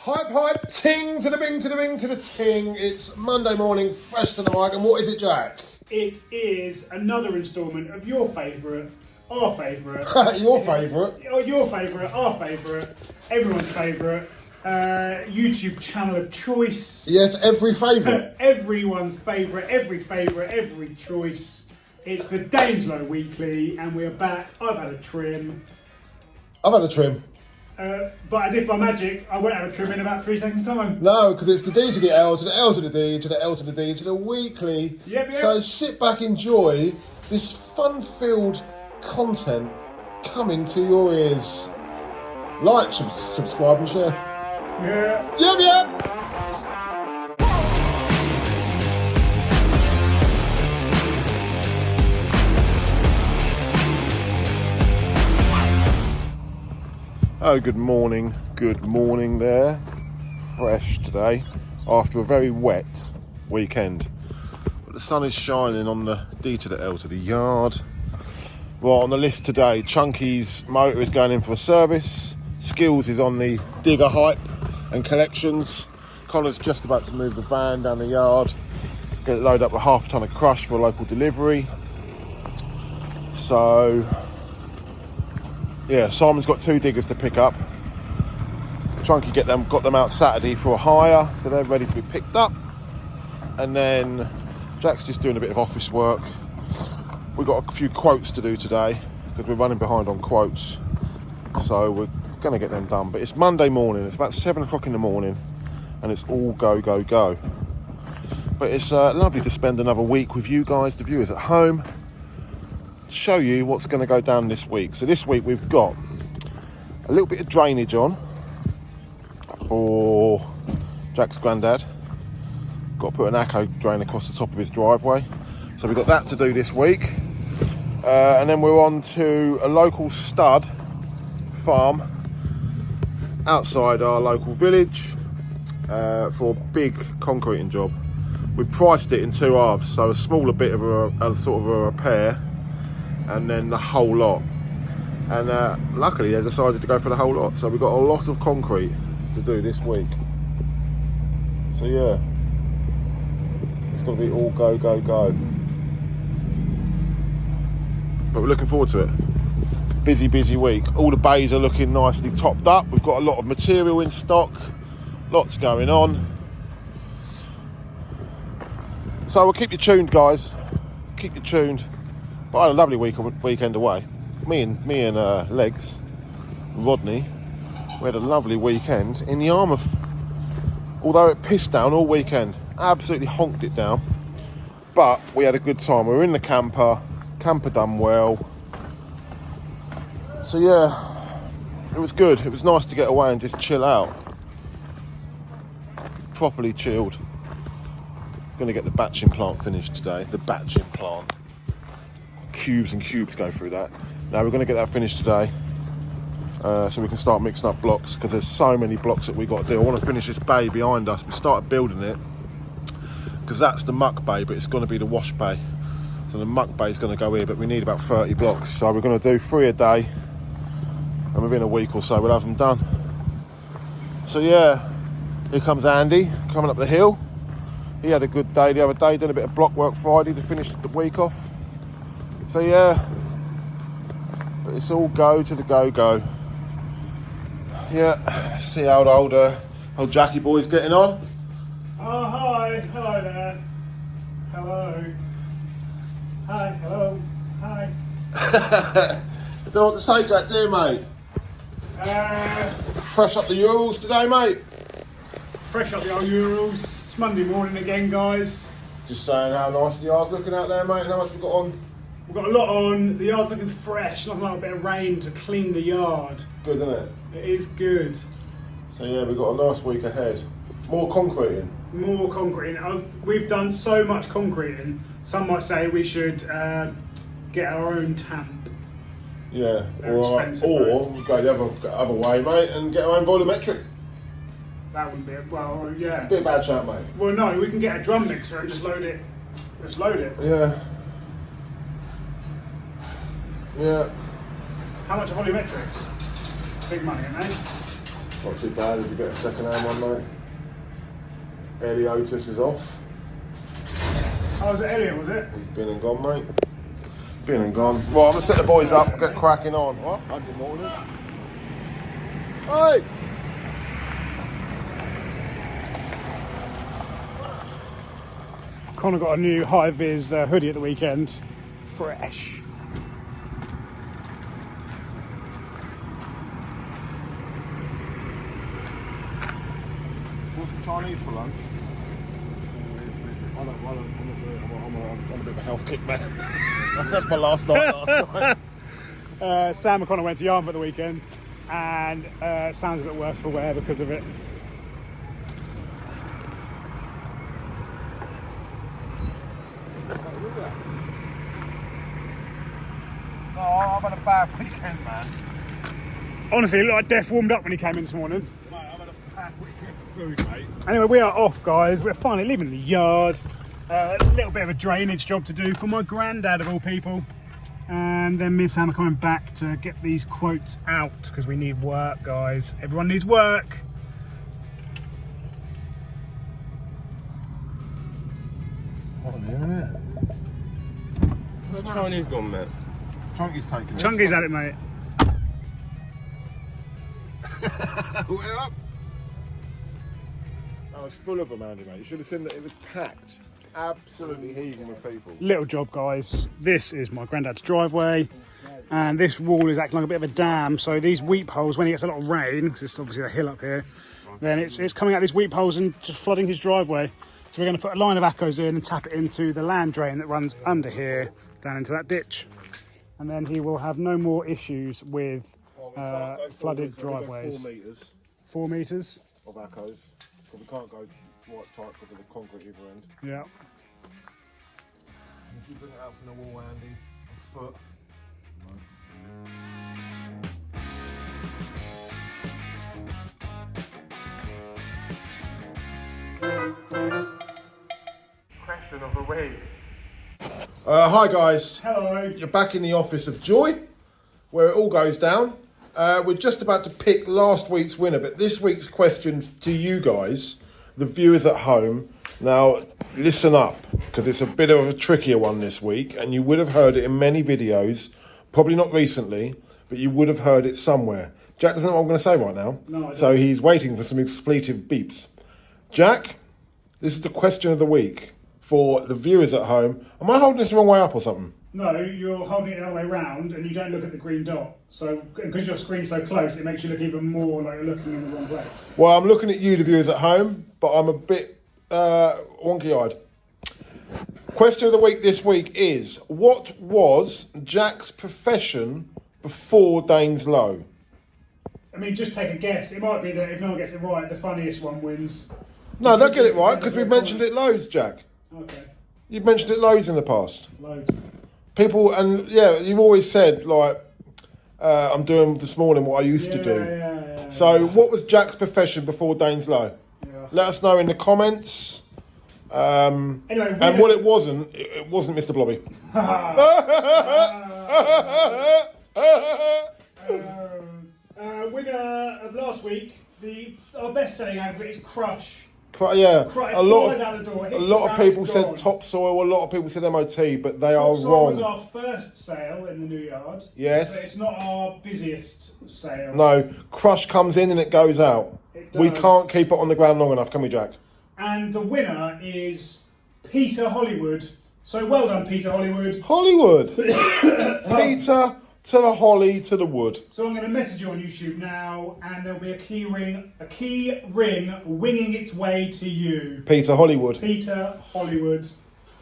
Hype, ting to the bing to the bing to the ting. It's Monday morning, fresh to the mic, and what is it, Jack? It is another instalment of your favourite, our favourite. Your favourite? Your favourite, our favourite, everyone's favourite YouTube channel of choice. Yes, every favourite. Everyone's favourite, every choice. It's the Daines-Lowe Weekly, and we're back. I've had a trim. I've had a trim. But as if by magic, I won't have a trim in about 3 seconds' time. No, because it's the D to the L to the L to the D to the L to the D to the weekly. Yep. So sit back, enjoy this fun-filled content coming to your ears. Like, subscribe and share. Yeah. Yep. Oh, good morning there. Fresh today after a very wet weekend. But the sun is shining on the D to the L to the yard. Right, on the list today, Chunky's motor is going in for a service. Skills is on the digger hype and collections. Connor's just about to move the van down the yard, get it loaded up with half a ton of crush for a local delivery. So yeah, Simon's got 2 diggers to pick up. Chunky got them out Saturday for a hire, so they're ready to be picked up. And then Jack's just doing a bit of office work. We've got a few quotes to do today because we're running behind on quotes. So we're going to get them done. But it's Monday morning, it's about 7 o'clock in the morning, and it's all go. But it's lovely to spend another week with you guys, the viewers at home. Show you what's going to go down this week. So this week we've got a little bit of drainage on for Jack's granddad. Got to put an ACO drain across the top of his driveway, so we've got that to do this week. And then we're on to a local stud farm outside our local village for a big concreting job. We priced it in 2 halves, so a smaller bit of a sort of a repair and then the whole lot, and luckily they decided to go for the whole lot, so we've got a lot of concrete to do this week. So yeah, it's going to be all go, but we're looking forward to it. Busy week. All the bays are looking nicely topped up. We've got a lot of material in stock, lots going on, so we'll keep you tuned, guys, keep you tuned. But I had a lovely weekend away. Me and Legs, Rodney, we had a lovely weekend in the Yarmouth. Although it pissed down all weekend, absolutely honked it down. But we had a good time. We were in the camper done well. So yeah, it was good. It was nice to get away and just chill out. Properly chilled. Gonna get the batching plant finished today. The batching plant. Cubes and cubes go through that. Now we're going to get that finished today, so we can start mixing up blocks, because there's so many blocks that we got to do. I want to finish this bay behind us. We started building it because that's the muck bay, but it's going to be the wash bay. So the muck bay is going to go here, but we need about 30 blocks. So we're going to do 3 a day, and within a week or so we'll have them done. So yeah, here comes Andy coming up the hill. He had a good day the other day, did a bit of block work Friday to finish the week off. So yeah, but it's all go to the go. Yeah, see how old Jackie boy's getting on. Oh, hi. Hello there. Hello. Hi. Hello. Hi. Don't know what to say, Jack, do you, mate? Fresh up the Urals today, mate. Fresh up the old Urals. It's Monday morning again, guys. Just saying how nice the yard's looking out there, mate, and how much we've got on. We've got a lot on. The yard's looking fresh. Nothing like a bit of rain to clean the yard. Good, isn't it? It is good. So yeah, we've got a nice week ahead. More concreting. More concreting. We've done so much concreting. Some might say we should get our own tamp. Yeah, They're or expensive, we go the other way, mate, and get our own volumetric. That wouldn't be well, yeah. Bit of bad chat, mate. Well, no, we can get a drum mixer and just load it. Yeah. Yeah. How much are volumetrics? Big money, ain't they? Not too bad if you get a second-hand one, mate. Eliotis is off. Oh, was it Elliot, was it? He's been and gone, mate. Been and gone. Right, I'm going to set the boys up, get cracking on. What? Good morning. Hey! Connor got a new high-vis hoodie at the weekend. Fresh. What's the Chinese for lunch? I'm a bit of a health kick, man. That's my last night. Sam and Connor went to Yarmouth at the weekend, and Sam's a bit worse for wear because of it. No, I've had a bad weekend, man. Honestly, it looked like Death warmed up when he came in this morning. Mate, I've had a bad weekend for food, mate. Anyway, we are off, guys. We're finally leaving the yard. A little bit of a drainage job to do for my granddad, of all people. And then me and Sam are coming back to get these quotes out because we need work, guys. Everyone needs work. What an area. Where's Chinese gone, mate? Chunky's taking it. Chunky's at it, mate. We're up. I was full of them, Andy, mate. You should have seen that it was packed. Absolutely heaving with people. Little job, guys. This is my granddad's driveway. And this wall is acting like a bit of a dam. So these weep holes, when he gets a lot of rain, because it's obviously a hill up here, then it's coming out these weep holes and just flooding his driveway. So we're going to put a line of ACCOs in and tap it into the land drain that runs under here, down into that ditch. And then he will have no more issues with flooded driveways. 4 metres 4 metres? of ACCOs. So we can't go right tight because of the concrete either end. Yeah. If you bring it out from the wall, Andy, a foot. Question of the week. Hi guys, Hello. you're back in the office of Joy, where it all goes down. We're just about to pick last week's winner, but this week's question to you guys, the viewers at home. Now, listen up, because it's a bit of a trickier one this week, and you would have heard it in many videos, probably not recently, but you would have heard it somewhere. Jack doesn't know what I'm going to say right now, No, I don't. so he's waiting for some expletive beeps. Jack, this is the question of the week for the viewers at home. Am I holding this the wrong way up or something? No, you're holding it the other way round and you don't look at the green dot. So, because your screen's so close, it makes you look even more like you're looking in the wrong place. Well, I'm looking at you, the viewers at home, but I'm a bit wonky-eyed. Question of the week this week is, what was Jack's profession before Daines-Lowe? I mean, just take a guess. It might be that if no one gets it right, the funniest one wins. No, don't get it right, because we've mentioned it loads, Jack. Okay, You've mentioned it loads in the past. loads. People, and yeah, you've always said, like, I'm doing this morning what I used to do. Yeah. So, what was Jack's profession before Daines-Lowe? Yeah. Let us know in the comments. Anyway, And what it wasn't Mr. Blobby. Winner of last week, our best-selling advert is Crush. Yeah, Crush a lot flies out the door, of hits a lot the of ground, people it's said gone. topsoil. A lot of people said MOT, but they are Topsoil was wrong. our first sale in the new yard. Yes. But it's not our busiest sale. No, Crush comes in and it goes out. It We does. can't keep it on the ground long enough, can we, Jack? And the winner is Peter Hollywood. So well done, Peter Hollywood. Hollywood. Peter to the Holly to the wood. So I'm going to message you on YouTube now, and there'll be a key ring winging its way to you. Peter Hollywood. Peter Hollywood.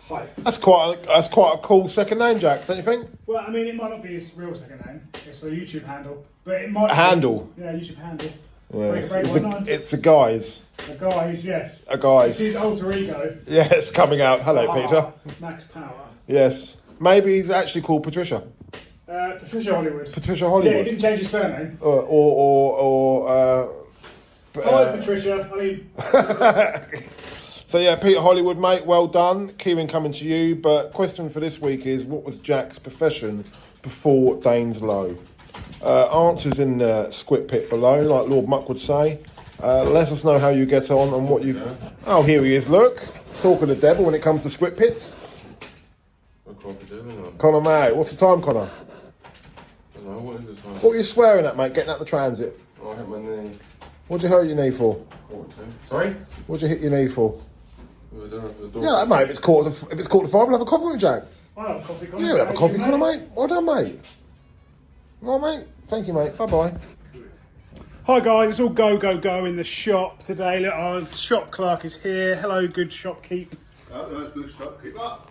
Hype. That's quite a cool second name, Jack, don't you think? Well, I mean, it might not be his real second name. It's a YouTube handle, but it might. A handle. Yeah, YouTube handle. Yeah, Break, break, it's, one nine. it's a guy's. A guy's, yes. A guy's. It's his alter ego. Yeah, it's coming out. Hello, Peter. Max Power. Yes. Maybe he's actually called Patricia. Patricia Hollywood. Patricia Yeah, Hollywood. he didn't change his surname. Hi, Patricia. I mean, So yeah, Peter Hollywood, mate, well done. Kieran coming to you. But question for this week is, what was Jack's profession before Daines-Lowe? Answers in the squid pit below, like Lord Muck would say. Let us know how you get on and what you've... Oh, here he is, look. Talk of the devil when it comes to squid pits. Connor, mate. What's the time, Connor? I don't know, what is the time? What are you swearing at, mate, getting out the transit? Oh, I hit my knee. What'd you hurt your knee for? Sorry? What'd you hit your knee for? I don't know if the door... Yeah, mate, if it's quarter to 5, we'll have a coffee with Jack. I'll have a coffee, Connor. Yeah, we'll have a coffee, Connor, mate. Well done, mate. Well, mate. Thank you, mate. Bye-bye. Hi guys, it's all go in the shop today. Look, our shop clerk is here. Hello, good shopkeep. That's good shop. Keep up.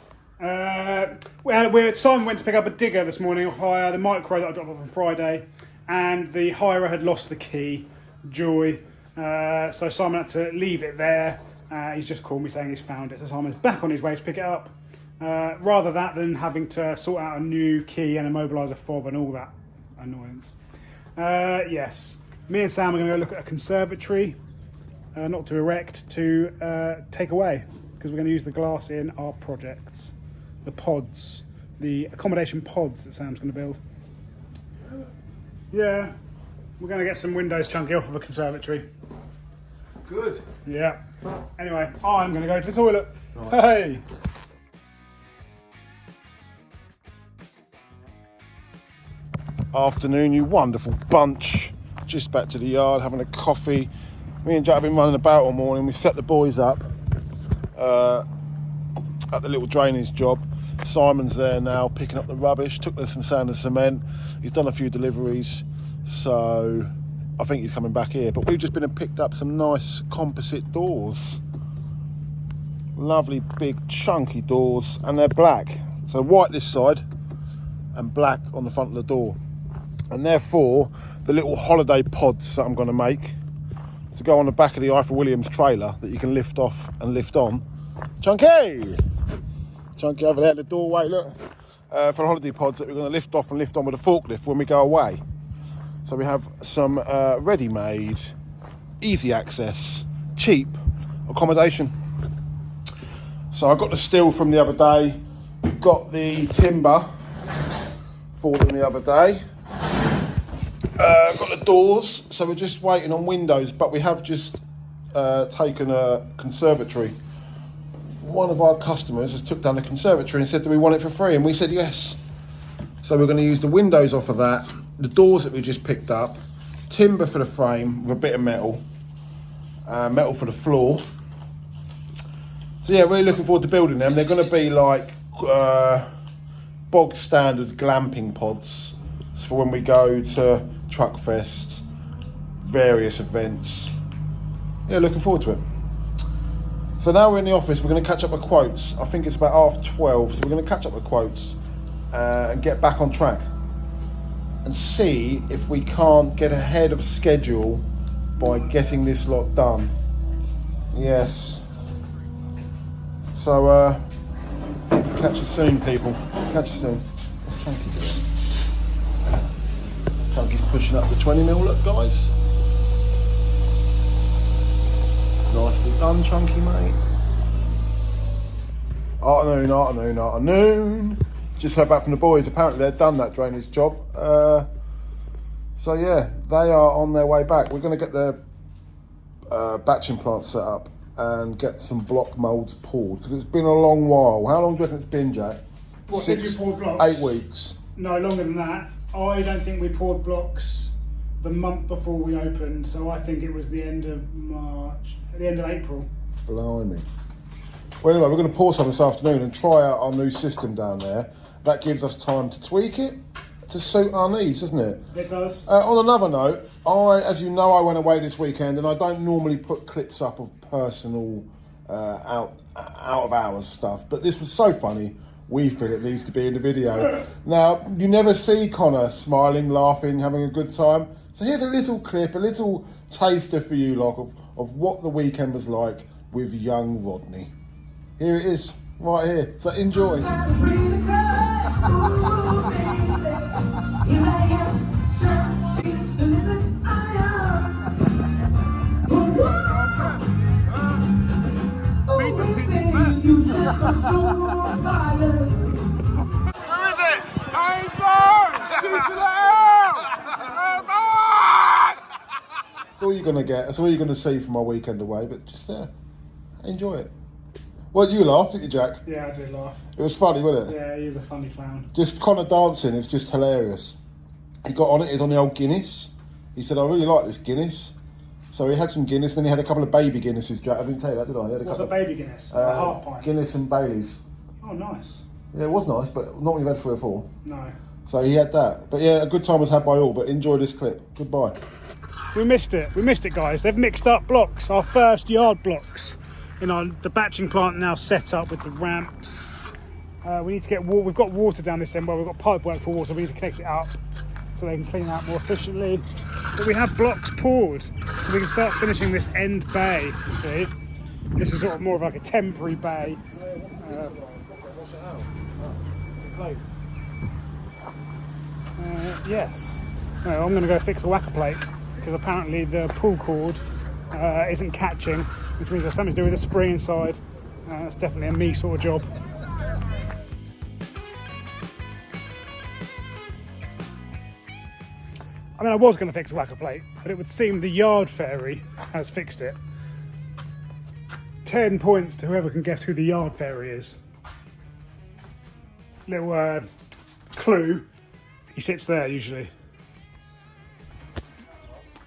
Simon went to pick up a digger this morning off hire, the micro that I dropped off on Friday, and the hirer had lost the key. Joy. So Simon had to leave it there. He's just called me saying he's found it. So Simon's back on his way to pick it up. Rather that than having to sort out a new key and immobilise a fob and all that annoyance. Yes. Me and Sam are going to go look at a conservatory, not to erect, to take away, because we're going to use the glass in our projects. The pods, the accommodation pods that Sam's going to build. Yeah, we're going to get some windows chunky off of a conservatory. Good. Yeah. Anyway, I'm going to go to the toilet. Right. Hey! Afternoon, you wonderful bunch. Just back to the yard, having a coffee. Me and Jack have been running about all morning. We set the boys up at the little drainage job. Simon's there now, picking up the rubbish. Took us some sand and cement. He's done a few deliveries, so I think he's coming back here. But we've just been and picked up some nice composite doors. Lovely, big, chunky doors, and they're black. So white this side, and black on the front of the door. And therefore, the little holiday pods that I'm going to make to go on the back of the Eiffel Williams trailer that you can lift off and lift on. Chunky! Chunky over there at the doorway, look. For the holiday pods that we're going to lift off and lift on with a forklift when we go away. So we have some ready-made, easy access, cheap accommodation. So I got the steel from the other day, got the timber for them the other day. Got the doors, so we're just waiting on windows, but we have just taken a conservatory. One of our customers has took down a conservatory and said, do we want it for free? And we said yes. So we're going to use the windows off of that, the doors that we just picked up, timber for the frame with a bit of metal, metal for the floor. So yeah, really looking forward to building them. They're going to be like bog standard glamping pods for when we go to Truck Fest, various events. Yeah, looking forward to it. So now we're in the office, we're going to catch up with quotes. I think it's about 12:30, so we're going to catch up with quotes and get back on track and see if we can't get ahead of schedule by getting this lot done. Yes. So catch you soon, people. Catch you soon. What's Chunky doing? Chunky's pushing up the 20mm, look guys. Nicely done, Chunky, mate. Afternoon. Just heard back from the boys. Apparently they've done that drainage job. So yeah, they are on their way back. We're going to get the batching plant set up and get some block moulds poured, because it's been a long while. How long do you reckon it's been, Jack? What, did you pour blocks? 8 weeks. No, longer than that. I don't think we poured blocks the month before we opened, so I think it was the end of March, the end of April. Blimey. Well, anyway, we're going to pour some this afternoon and try out our new system down there. That gives us time to tweak it to suit our needs, doesn't it? It does. On another note, as you know, I went away this weekend, and I don't normally put clips up of personal out of hours stuff, but this was so funny. We feel it needs to be in the video. Now, you never see Connor smiling, laughing, having a good time. So here's a little clip, a little taster for you lot of what the weekend was like with young Rodney. Here it is, right here. So enjoy. Who is it? Daines-Lowe! Shoot to the air! That's all you're gonna get. That's all you're gonna see from my weekend away. But just enjoy it. Well, you laughed, didn't you, Jack? Yeah, I did laugh. It was funny, wasn't it? Yeah, he is a funny clown. Just Connor dancing is just hilarious. He got on it. He's on the old Guinness. He said, "I really like this Guinness." So he had some Guinness, then he had a couple of baby Guinnesses, Jack. I didn't tell you that, did I? He had What's couple a baby Guinness? A half pint? Guinness and Baileys. Oh, nice. Yeah, it was nice, but not when you've had 3 or 4. No. So he had that. But yeah, a good time was had by all, but enjoy this clip. Goodbye. We missed it, guys. They've mixed up blocks, our first yard blocks. The batching plant now set up with the ramps. We need to get water. We've got water down this end, we've got pipe work for water. We need to connect it up so they can clean it out more efficiently. But we have blocks poured, so we can start finishing this end bay, you see. This is sort of more of like a temporary bay. Yes. Well, I'm going to go fix the whacker plate because apparently the pull cord isn't catching, which means there's something to do with the spring inside. That's definitely a me sort of job. I mean, I was going to fix a whacker plate, but it would seem the yard fairy has fixed it. 10 points to whoever can guess who the yard fairy is. Little clue, he sits there usually.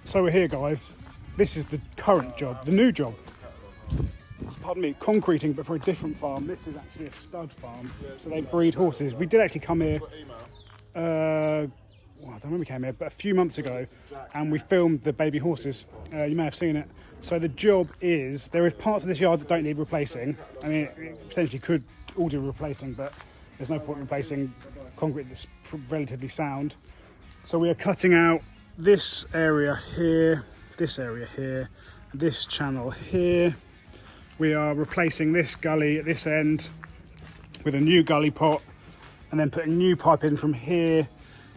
So we're here, guys. This is the current job, the new job. Pardon me, concreting, but for a different farm. This is actually a stud farm, so they breed horses. We did actually come here, well, I don't know when we came here, but a few months ago, and we filmed the baby horses. You may have seen it. So the job is, there is parts of this yard that don't need replacing. I mean, it potentially could all do replacing, but there's no point in replacing concrete that's relatively sound. So we are cutting out this area here, this area here, this channel here. We are replacing this gully at this end with a new gully pot, and then putting new pipe in from here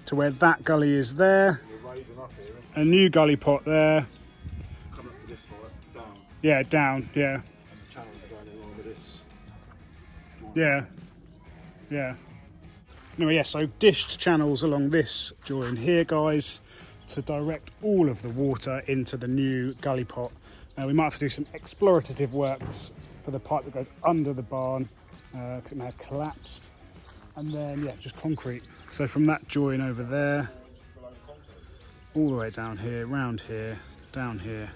to where that gully is there. A new gully pot there. Coming up to this height, down. Yeah, down, yeah. And the channels are going along with this. Yeah, yeah. Anyway, yeah, so dished channels along this join here, guys, to direct all of the water into the new gully pot. Now we might have to do some explorative works for the pipe that goes under the barn, because it may have collapsed. And then, yeah, just concrete. So from that join over there, all the way down here, round here, down here,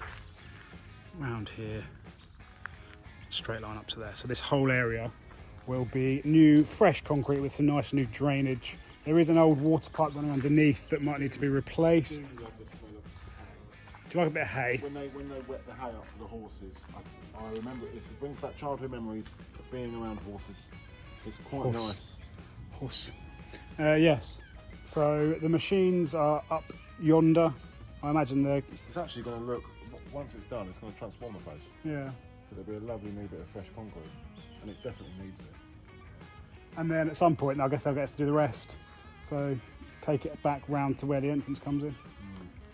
round here, straight line up to there. So this whole area will be new, fresh concrete with some nice new drainage. There is an old water pipe running underneath that might need to be replaced. Do you like a bit of hay? When they wet the hay up for the horses, I remember it brings back childhood memories of being around horses. It's quite nice. Horse. Yes. So the machines are up yonder. I imagine they're... It's actually going to look, once it's done, it's going to transform the place. Yeah. There'll be a lovely new bit of fresh concrete, and it definitely needs it. And then at some point, I guess they'll get us to do the rest. So take it back round to where the entrance comes in.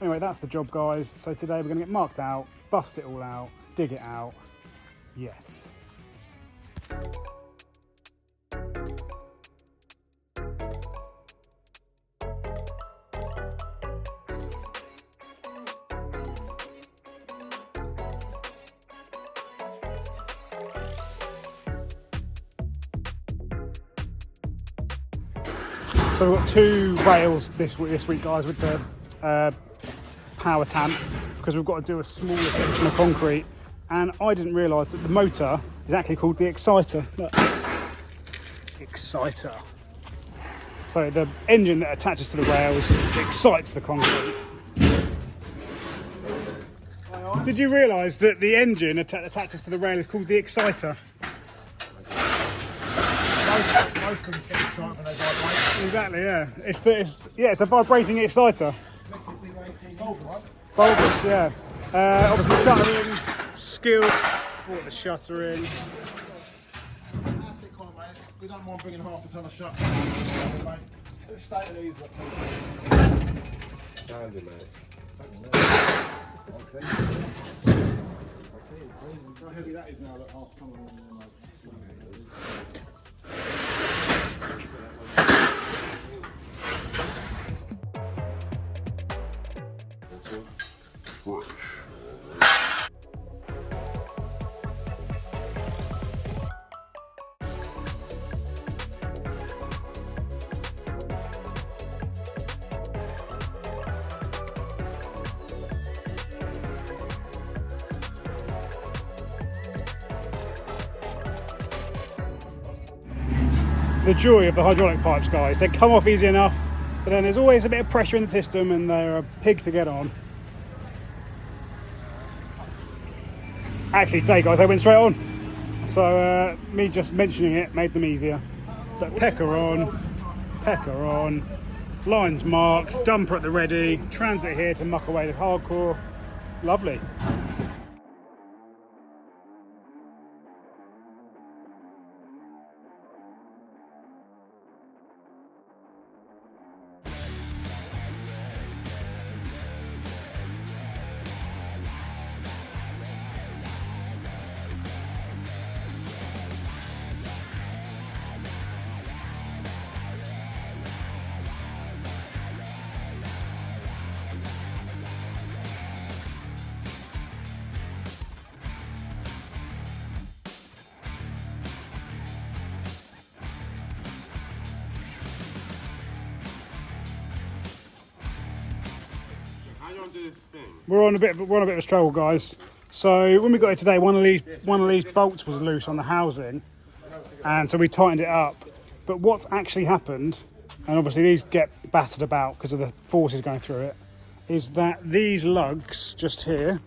Anyway, that's the job, guys. So today we're going to get marked out, bust it all out, dig it out. Yes. So we've got 2 rails this week, guys, with the power tank, because we've got to do a smaller section of concrete. And I didn't realise that the motor is actually called the exciter. Look. Exciter. So the engine that attaches to the rails excites the concrete. Did you realise that the engine that attaches to the rail is called the exciter? Most of them get excited when they vibrate. Exactly, yeah. It's a vibrating exciter. Bulbous, yeah. Obviously shuttering, skill, brought the shutter in. That's it, Colin, mate. We don't mind bringing half a ton of shutters, mate. Let's stay at these. Handy, mate. Okay. How heavy that is now, that half a ton of them, mate. Fresh. the joy of the hydraulic pipes, guys. They come off easy enough, but then there's always a bit of pressure in the system and they're a pig to get on. Actually today, guys, they went straight on. So me just mentioning it made them easier. But pecker on, lines marked, dumper at the ready, transit here to muck away the hardcore. Lovely. We're on a bit of a struggle, guys. So when we got here today, one of these bolts was loose on the housing, and so we tightened it up. But what's actually happened, and obviously these get battered about because of the forces going through it, is that these lugs just here,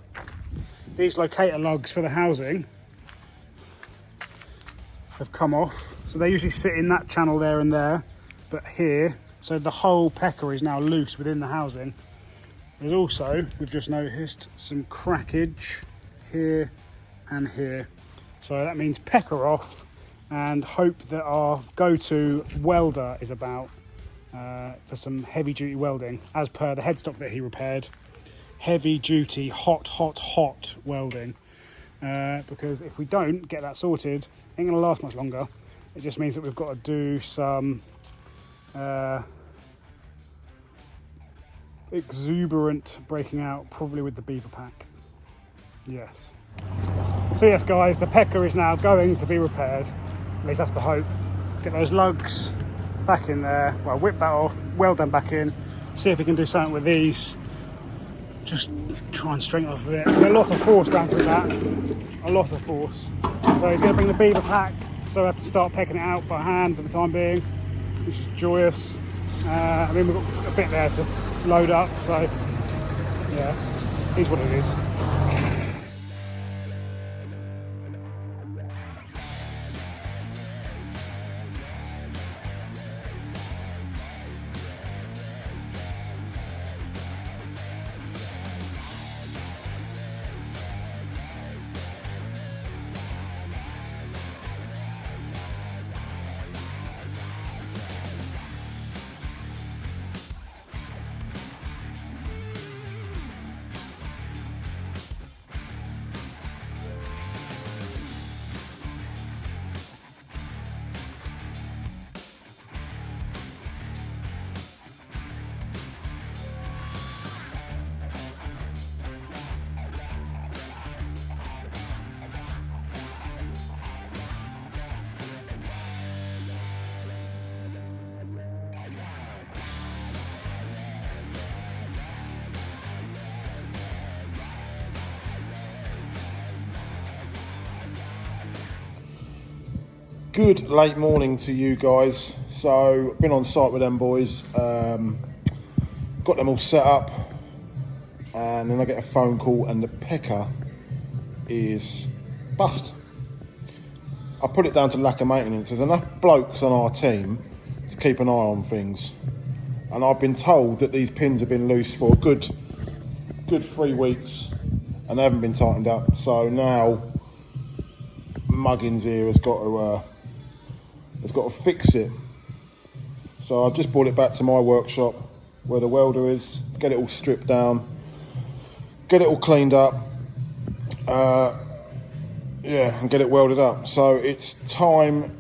these locator lugs for the housing, have come off. So they usually sit in that channel there and there, but here, so the whole pecker is now loose within the housing. There's also, we've just noticed, some crackage here and here. So that means pecker off, and hope that our go-to welder is about for some heavy-duty welding, as per the headstock that he repaired. Heavy-duty, hot welding. Because if we don't get that sorted, it ain't gonna last much longer. It just means that we've got to do some exuberant breaking out, probably with the beaver pack. Yes. So yes, guys, the pecker is now going to be repaired. At least that's the hope. Get those lugs back in there. Well, whip that off, weld them back in. See if we can do something with these. Just try and straighten off a bit. There's a lot of force going through that. A lot of force. So he's going to bring the beaver pack. So I have to start pecking it out by hand for the time being, which is joyous. I mean, we've got a bit there to load up, so yeah, it is what it is. Good late morning to you guys. So been on site with them boys, got them all set up, and then I get a phone call and the pecker is bust. I put it down to lack of maintenance. There's enough blokes on our team to keep an eye on things, and I've been told that these pins have been loose for a good 3 weeks and they haven't been tightened up. So now Muggins here has got to fix it. So I've just brought it back to my workshop where the welder is, get it all stripped down, get it all cleaned up, and get it welded up. So it's time,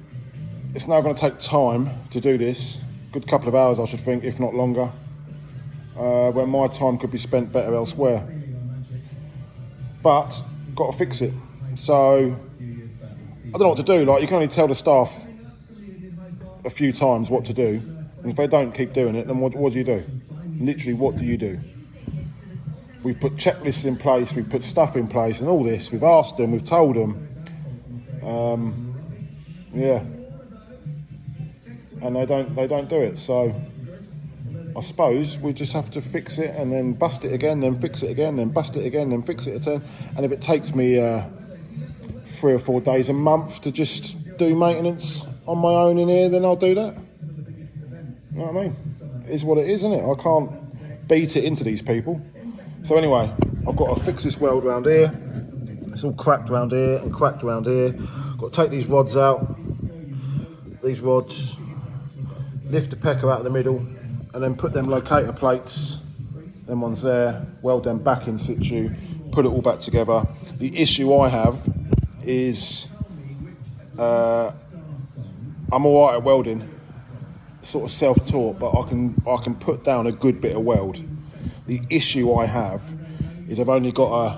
it's now going to take time to do this, good couple of hours I should think, if not longer, when my time could be spent better elsewhere. But got to fix it. So I don't know what to do. Like, you can only tell the staff a few times what to do, and if they don't keep doing it, then what do you do? Literally, what do you do? We've put checklists in place, we've put stuff in place and all this, we've asked them, we've told them, yeah, and they don't do it. So I suppose we just have to fix it and then bust it again, then fix it again, then bust it again, then fix it again. And if it takes me 3 or 4 days a month to just do maintenance on my own in here, then I'll do that. You know what I mean? It is what it is, isn't it? I can't beat it into these people. So anyway, I've got to fix this weld around here. It's all cracked around here and cracked around here. Got to take these rods out. These rods, lift the pecker out of the middle, and then put them locator plates, them ones there, weld them back in situ, put it all back together. The issue I have is I'm all right at welding, sort of self-taught, but I can put down a good bit of weld. The issue I have is I've only got a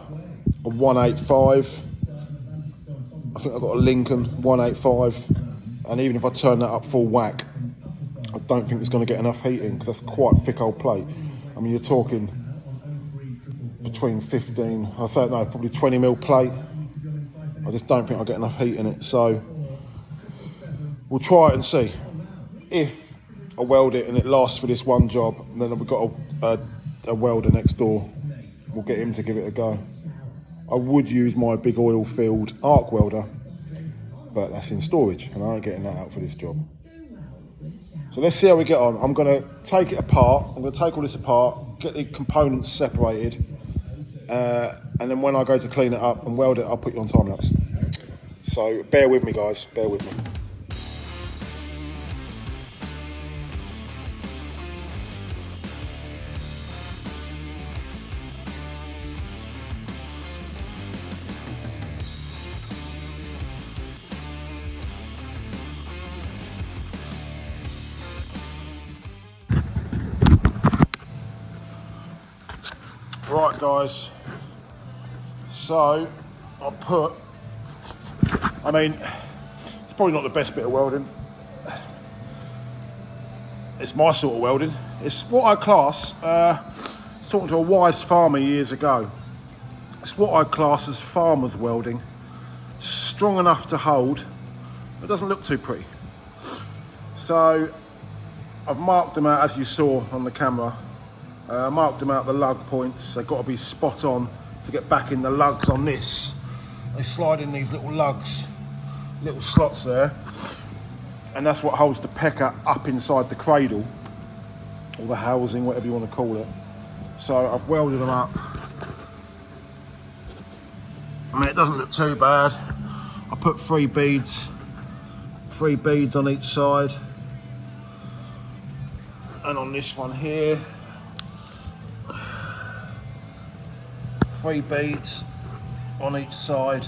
185. I think I've got a Lincoln 185, and even if I turn that up full whack, I don't think it's going to get enough heating because that's quite a thick old plate. I mean, you're talking between 15, I say no, probably 20 mil plate. I just don't think I'll get enough heat in it. So we'll try it and see. If I weld it and it lasts for this one job, then we've got a welder next door. We'll get him to give it a go. I would use my big oil filled arc welder, but that's in storage and I ain't getting that out for this job. So let's see how we get on. I'm going to take it apart. I'm going to take all this apart, get the components separated, and then when I go to clean it up and weld it, I'll put you on time lapse. So bear with me, guys. Bear with me. Right, guys, so I mean, it's probably not the best bit of welding. It's my sort of welding. It's what I class, talking to a wise farmer years ago, it's what I class as farmer's welding. Strong enough to hold, but doesn't look too pretty. So I've marked them out as you saw on the camera. Marked them out the lug points. They've got to be spot on to get back in the lugs on this. They slide in these little lugs, little slots there, and that's what holds the pecker up inside the cradle, or the housing, whatever you want to call it. So I've welded them up. I mean, it doesn't look too bad. I put 3 beads on each side, and on this one here, 3 beads on each side.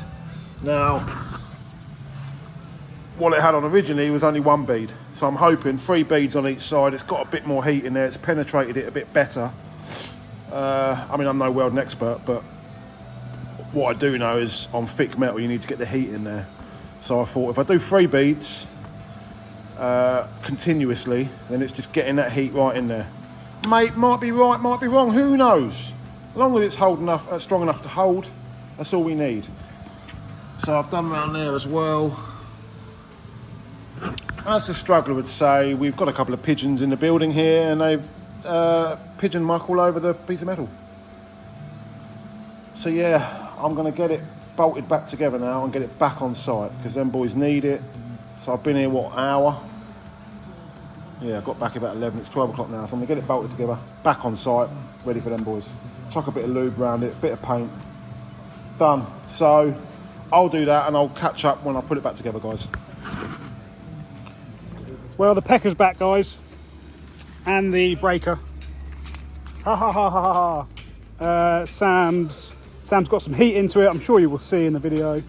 Now, what it had on originally was only 1 bead, so I'm hoping 3 beads on each side. It's got a bit more heat in there, it's penetrated it a bit better. I mean, I'm no welding expert, but what I do know is on thick metal you need to get the heat in there. So I thought if I do 3 beads continuously, then it's just getting that heat right in there. Might be right, might be wrong, who knows? As long as it's strong enough to hold, that's all we need. So I've done around there as well. As the struggler would say, we've got a couple of pigeons in the building here, and they've pigeon muck all over the piece of metal. So yeah, I'm going to get it bolted back together now and get it back on site, because them boys need it. So I've been here, what, an hour? Yeah, I got back about 11, it's 12 o'clock now, so I'm going to get it bolted together, back on site, ready for them boys. Chuck a bit of lube around it, a bit of paint, done. So I'll do that and I'll catch up when I put it back together, guys. Well, the pecker's back, guys, and the breaker. Ha ha ha ha ha ha. Sam's got some heat into it, I'm sure you will see in the video,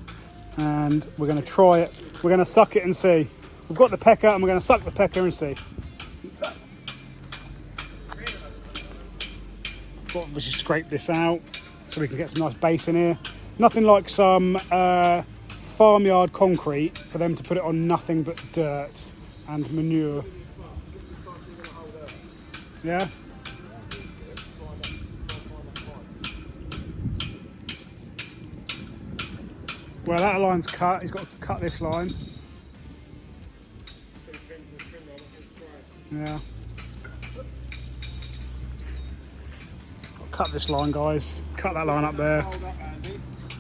and we're going to try it. We're going to suck it and see. We've got the pecker and we're going to suck the pecker and see. Let's just scrape this out so we can get some nice base in here. Nothing like some farmyard concrete for them to put it on nothing but dirt and manure. Yeah? Well, that line's cut. He's got to cut this line. Yeah. Cut this line, guys. Cut that line up there.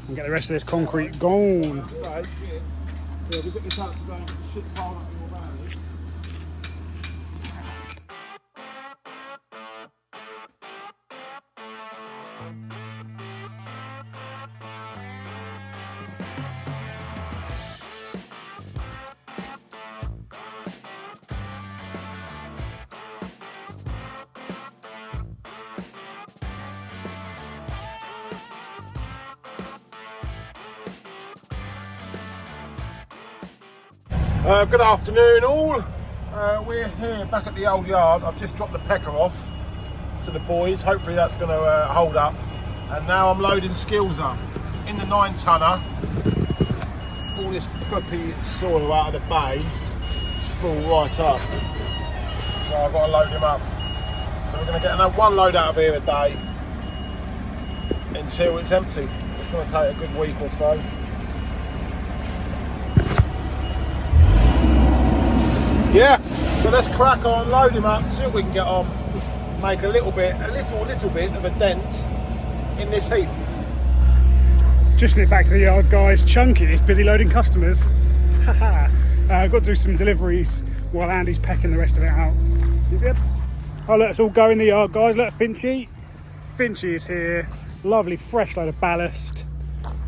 And get the rest of this concrete gone. Yeah, we've got this out to go and shit pile up in your van. Good afternoon all. We're here back at the old yard. I've just dropped the pecker off to the boys. Hopefully that's going to hold up. And now I'm loading skills up in the 9-tonner. All this puppy soil out of the bay is full right up. So I've got to load him up. So we're going to get another one load out of here a day until it's empty. It's going to take a good week or so. Yeah, so let's crack on, load him up, see what we can get on, make a little bit of a dent in this heap. Just nip back to the yard, guys. Chunky is busy loading customers. I've got to do some deliveries while Andy's pecking the rest of it out. Yep. Oh look, it's all go in the yard, guys. Look, Finchy is here. Lovely fresh load of ballast.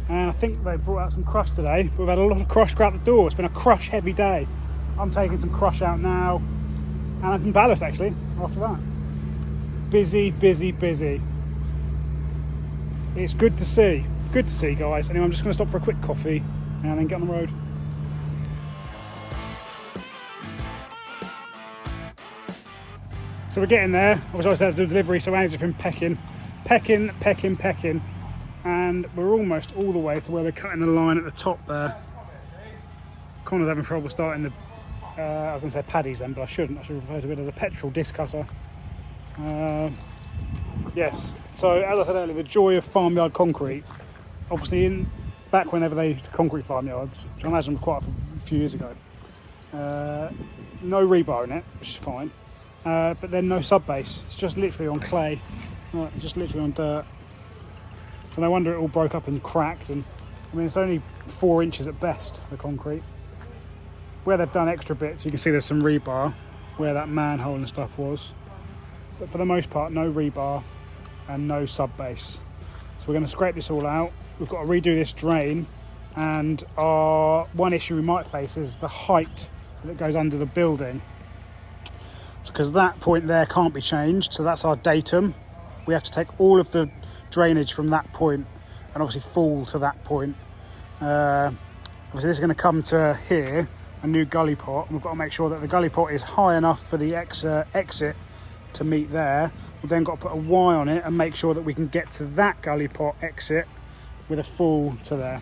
And I think they brought out some crush today. We've had a lot of crush go out the door. It's been a crush heavy day. I'm taking some crush out now, and I can ballast actually after that. Busy, busy, busy. It's good to see guys. Anyway, I'm just going to stop for a quick coffee and then get on the road. So we're getting there. Obviously I was there to do delivery, so Andy's just been pecking, and we're almost all the way to where we're cutting the line at the top there. Connor's having trouble starting the I was going to say paddies then, but I shouldn't. I should refer to it as a petrol disc cutter. Yes, so as I said earlier, the joy of farmyard concrete. Obviously, back whenever they used to concrete farmyards, which I imagine was quite a few years ago, no rebar in it, which is fine, but then no sub base. It's just literally on clay, just literally on dirt. So no wonder it all broke up and cracked. And I mean, it's only 4 inches at best, the concrete. Where they've done extra bits, you can see there's some rebar where that manhole and stuff was. But for the most part, no rebar and no sub base. So we're going to scrape this all out. We've got to redo this drain, and our one issue we might face is the height that goes under the building. It's because that point there can't be changed, so that's our datum. We have to take all of the drainage from that point and obviously fall to that point. Obviously this is going to come to here, a new gully pot. We've got to make sure that the gully pot is high enough for the exit to meet there. We've then got to put a Y on it and make sure that we can get to that gully pot exit with a fall to there.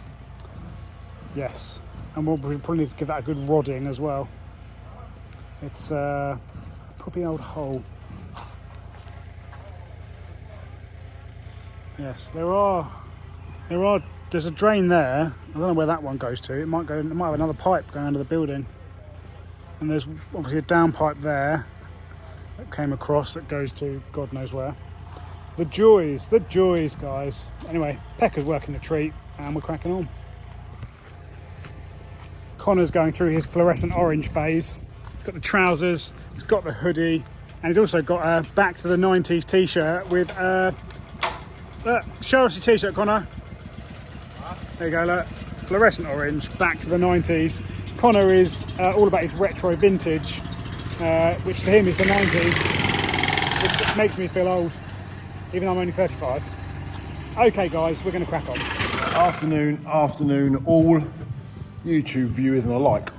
Yes, and we'll probably need to give that a good rodding as well. It's a puppy old hole. Yes, there's a drain there. I don't know where that one goes to. It might have another pipe going under the building. And there's obviously a down pipe there that came across that goes to God knows where. The joys, guys. Anyway, Pecker's working the treat and we're cracking on. Connor's going through his fluorescent orange phase. He's got the trousers, he's got the hoodie, and he's also got a back to the 90s t-shirt with show us your t-shirt, Connor. There you go, look. Fluorescent orange, back to the 90s. Connor is all about his retro vintage, which to him is the 90s, which makes me feel old, even though I'm only 35. Okay guys, we're going to crack on. Afternoon, all YouTube viewers and the like.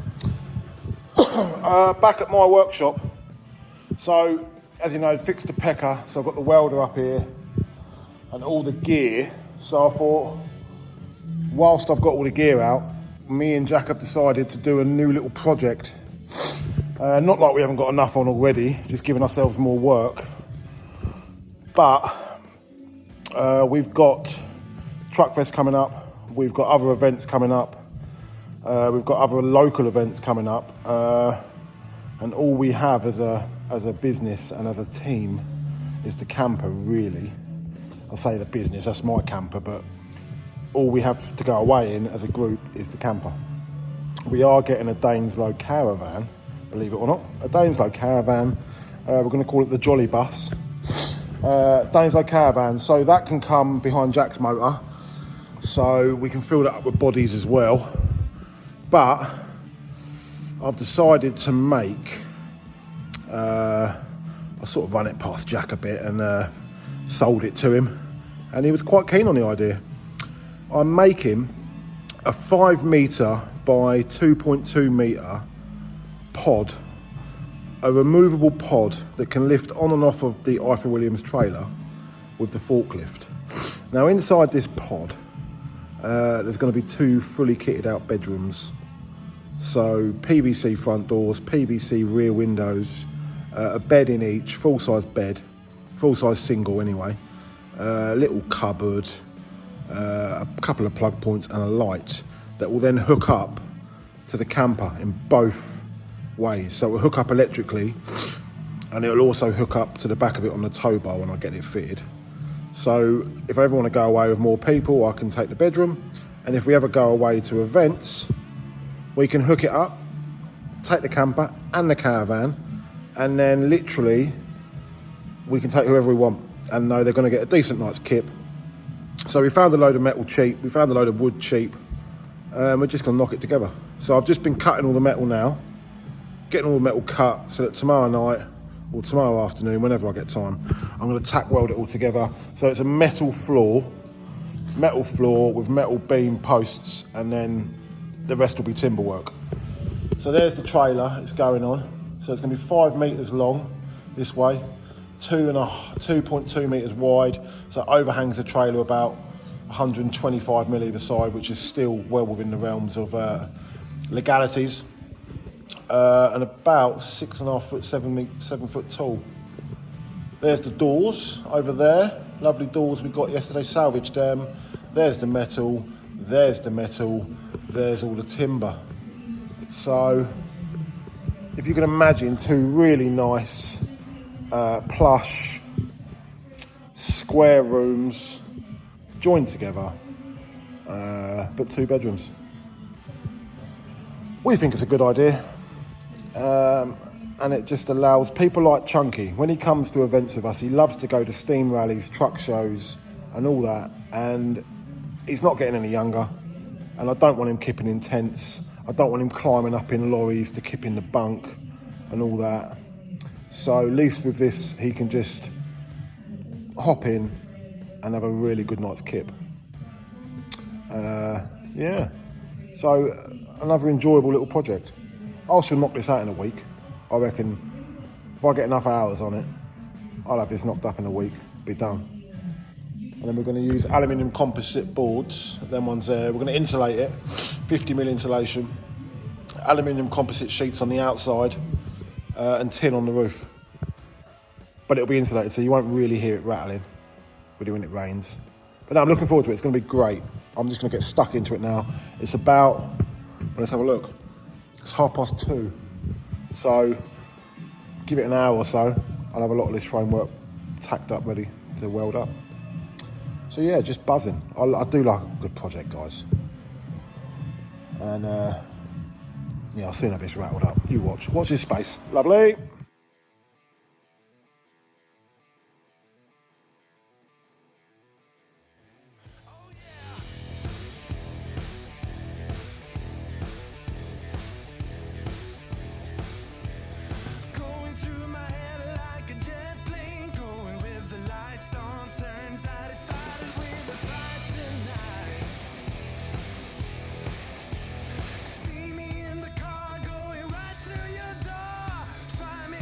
Back at my workshop. So, as you know, fixed the pecker, so I've got the welder up here and all the gear. So I thought, whilst I've got all the gear out, me and Jack have decided to do a new little project. Not like we haven't got enough on already, just giving ourselves more work. But we've got Truckfest coming up, we've got other events coming up, we've got other local events coming up, and all we have as a as a business and as a team is the camper, really. I say the business, that's my camper, but all we have to go away in as a group is the camper. We are getting a Daines-Lowe caravan, believe it or not. A Daines-Lowe caravan. We're going to call it the Jolly Bus. Daines-Lowe caravan. So that can come behind Jack's motor. So we can fill that up with bodies as well. But I've decided to make... I sort of run it past Jack a bit and sold it to him. And he was quite keen on the idea. I'm making a 5 metre by 2.2 metre pod, a removable pod that can lift on and off of the Arthur Williams trailer with the forklift. Now inside this pod, there's going to be 2 fully kitted out bedrooms. So PVC front doors, PVC rear windows, a bed in each, full-size bed, full-size single anyway, little cupboard, a couple of plug points and a light that will then hook up to the camper in both ways. So it will hook up electrically and it will also hook up to the back of it on the tow bar when I get it fitted. So if I ever want to go away with more people, I can take the bedroom, and if we ever go away to events, we can hook it up, take the camper and the caravan, and then literally we can take whoever we want and know they're going to get a decent night's kip. So we found a load of metal cheap, we found a load of wood cheap, we're just going to knock it together. So I've just been cutting all the metal now, getting all the metal cut so that tomorrow night or tomorrow afternoon, whenever I get time, I'm going to tack weld it all together. So it's a metal floor with metal beam posts, and then the rest will be timber work. So there's the trailer, it's going on. So it's going to be 5 metres long this way, 2.2 metres wide. So it overhangs the trailer about 125 mil either side, which is still well within the realms of legalities. And about 6.5 foot, 7 foot tall. There's the doors over there. Lovely doors we got yesterday, salvaged them. There's the metal, there's the metal, there's all the timber. So if you can imagine 2 really nice plush square rooms joined together, but 2 bedrooms. We think it's a good idea, and it just allows people like Chunky, when he comes to events with us, he loves to go to steam rallies, truck shows and all that, and he's not getting any younger, and I don't want him kipping in tents, I don't want him climbing up in lorries to kip in the bunk and all that. So at least with this he can just hop in and have a really good night's kip. Yeah, so another enjoyable little project. I shall knock this out in a week. I reckon if I get enough hours on it, I'll have this knocked up in a week, be done. And then we're going to use aluminium composite boards, them ones there. We're going to insulate it, 50mm insulation, aluminium composite sheets on the outside, and tin on the roof. But it'll be insulated, so you won't really hear it rattling really when it rains. But no, I'm looking forward to it. It's going to be great. I'm just going to get stuck into it now. It's about, let's have a look. It's 2:30. So give it an hour or so. I'll have a lot of this framework tacked up, ready to weld up. So yeah, just buzzing. I do like a good project, guys. And yeah, I'll soon have this rattled up. You watch. Watch this space. Lovely. See me in the car going right to your door. Find me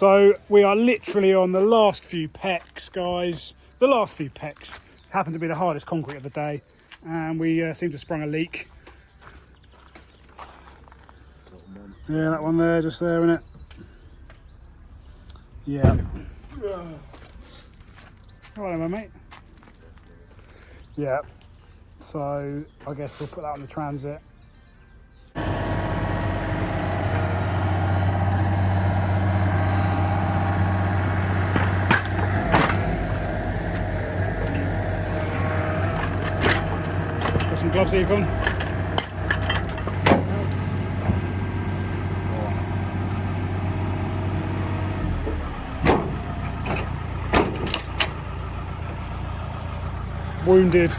So we are literally on the last few pecks, guys. The last few pecks happen to be the hardest concrete of the day, and we seem to have sprung a leak. Yeah, that one there, just there, isn't it? Yeah. All right, then, mate. Yeah. So I guess we'll put that on the transit. Got some gloves, Econ. Wounded.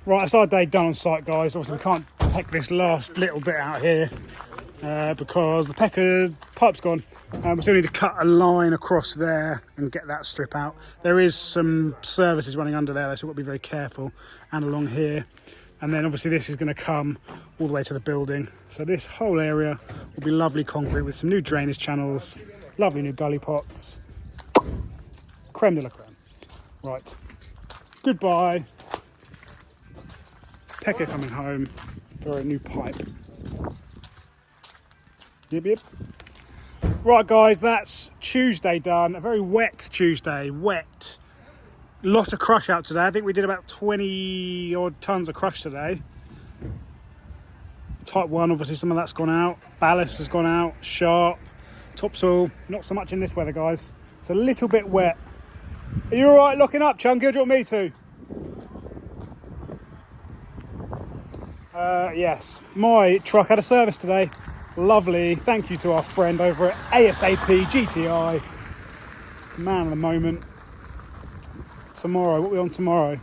Right, it's our day done on site, guys. Obviously, we can't peck this last little bit out here because the pecker pipe's gone. We still need to cut a line across there and get that strip out. There is some services running under there, so we've got to be very careful, and along here. And then obviously this is going to come all the way to the building. So this whole area will be lovely concrete with some new drainage channels, lovely new gully pots. Creme de la creme. Right, goodbye. Pecker coming home for a new pipe. Yep, yep. Right, guys, that's Tuesday done. A very wet Tuesday, wet. Lot of crush out today. I think we did about 20 odd tons of crush today. Type 1, obviously some of that's gone out. Ballast has gone out, sharp. Topsoil, not so much in this weather, guys. It's a little bit wet. Are you all right locking up, Chunky, or do you want me to? Yes, my truck had a service today. Lovely. Thank you to our friend over at ASAP GTI. Man of the moment. Tomorrow, what are we on tomorrow?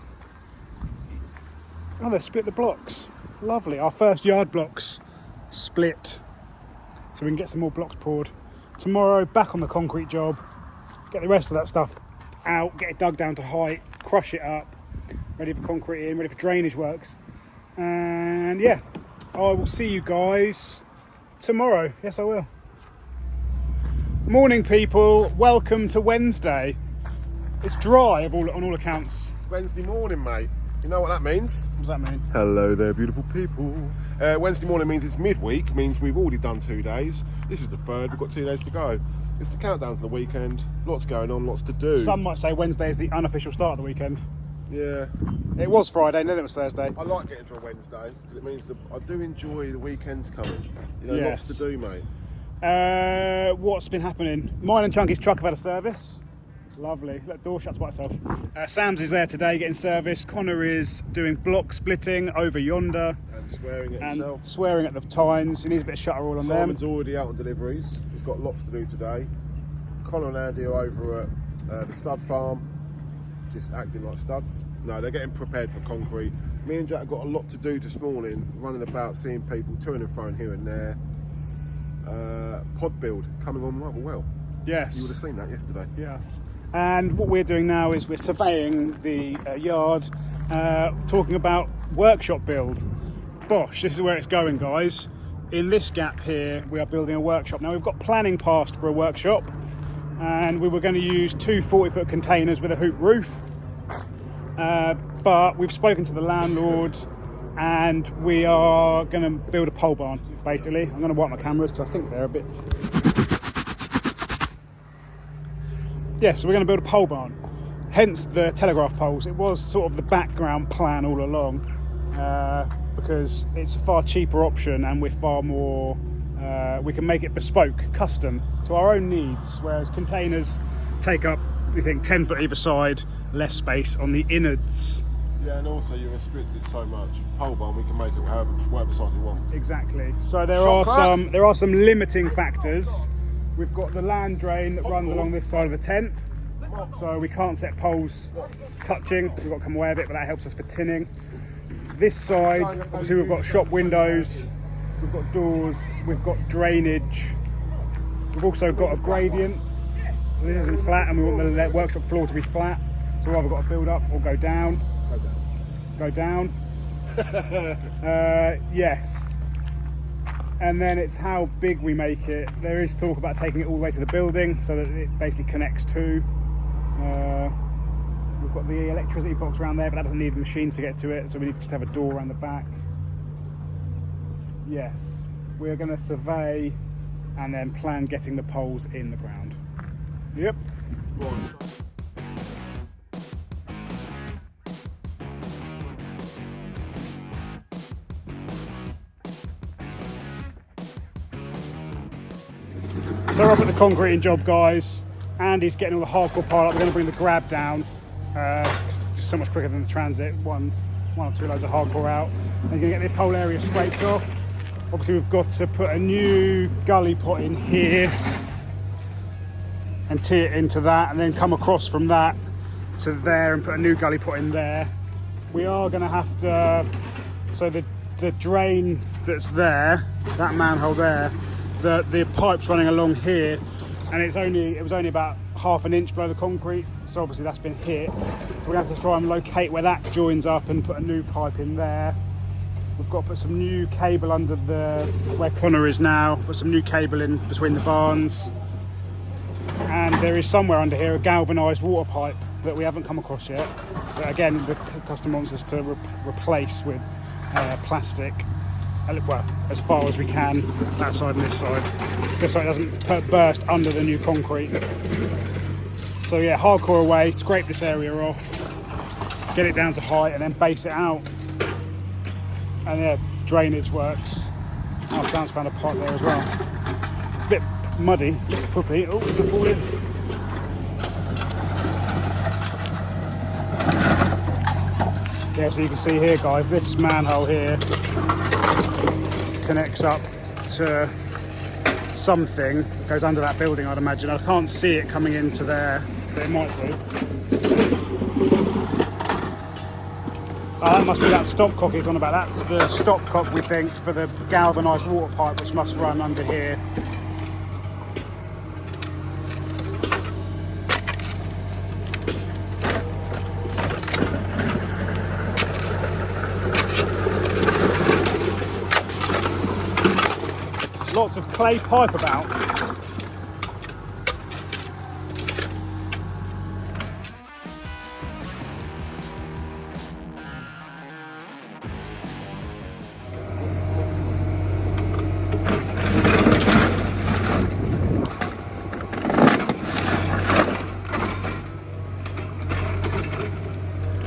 Oh, they split the blocks. Lovely. Our first yard blocks split. So we can get some more blocks poured. Tomorrow, back on the concrete job. Get the rest of that stuff out, get it dug down to height, crush it up, ready for concrete in, ready for drainage works. And yeah, I will see you guys tomorrow. Yes, I will. Morning, people. Welcome to Wednesday. It's dry on all accounts. It's Wednesday morning, mate. You know what that means? What does that mean? Hello there, beautiful people. Wednesday morning means it's midweek, means we've already done 2 days. This is the third, we've got 2 days to go. It's the countdown to the weekend. Lots going on, lots to do. Some might say Wednesday is the unofficial start of the weekend. Yeah. It was Friday and then it was Thursday. I like getting to a Wednesday because it means that I do enjoy the weekends coming. You know, Yes. lots to do, mate. What's been happening? Mine and Chunky's truck have had a service. Lovely. That door shuts by itself. Sam's is there today getting service. Connor is doing block splitting over yonder. And swearing at And himself. swearing at the tines. He needs a bit of shutter all on Simon's them. already out on deliveries. He's got lots to do today. Connor and Andy are over at the stud farm, just acting like studs. No, they're getting prepared for concrete. Me and Jack have got a lot to do this morning, running about, seeing people to and fro here and there. Pod build coming on rather well. Yes. You would have seen that yesterday. Yes. And what we're doing now is we're surveying the yard, talking about workshop build. Bosh, this is where it's going, guys. In this gap here, we are building a workshop. Now, we've got planning passed for a workshop, and we were going to use 2 40-foot containers with a hoop roof. But we've spoken to the landlord, and we are going to build a pole barn, basically. I'm going to wipe my cameras because I think they're a bit... Yeah, so we're going to build a pole barn, hence the telegraph poles. It was sort of the background plan all along, because it's a far cheaper option and we're far more, we can make it bespoke, custom to our own needs, whereas containers take up, we think, 10 foot either side, less space on the innards. Yeah, and also you're restricted so much. Pole barn, we can make it whatever size we want. Exactly. So there Shot are some limiting factors. We've got the land drain that runs along this side of the tent, so we can't set poles touching. We've got to come away a bit, but that helps us for tinning. This side, obviously we've got shop windows, we've got doors, we've got drainage. We've also got a gradient, so this isn't flat, and we want the workshop floor to be flat. So we've either got to build up or go down. Go down. Yes. and then it's how big we make it. There is talk about taking it all the way to the building so that it basically connects to. We've got the electricity box around there, but that doesn't need machines to get to it, so we need to just have a door around the back. Yes, we're going to survey and then plan getting the poles in the ground. Yep. So we're up at the concreting job, guys. Andy's getting all the hardcore pile up. We're going to bring the grab down. It's just so much quicker than the transit. One or two loads of hardcore out. And he's going to get this whole area scraped off. Obviously we've got to put a new gully pot in here and tee it into that, and then come across from that to there and put a new gully pot in there. We are going to have to, so the drain that's there, that manhole there, the pipe's running along here, and it was only about half an inch below the concrete, so obviously that's been hit. We're going to have to try and locate where that joins up and put a new pipe in there. We've got to put some new cable under where Connor is now, put some new cable in between the barns. And there is somewhere under here a galvanised water pipe that we haven't come across yet. But again, the customer wants us to replace with plastic, well, as far as we can, that side and this side, just so it doesn't burst under the new concrete. So yeah, hardcore away, scrape this area off, get it down to height, and then base it out. And yeah, drainage works. Oh, Sam's found a pipe there as well. It's a bit muddy, a bit puppy. Oh, it's gonna fall in. Yeah, so you can see here, guys, this manhole here connects up to something, goes under that building, I'd imagine. I can't see it coming into there, but it might do. Oh, that must be that stopcock he's on about. That's the stopcock, we think, for the galvanised water pipe, which must run under here. Lots of clay pipe about.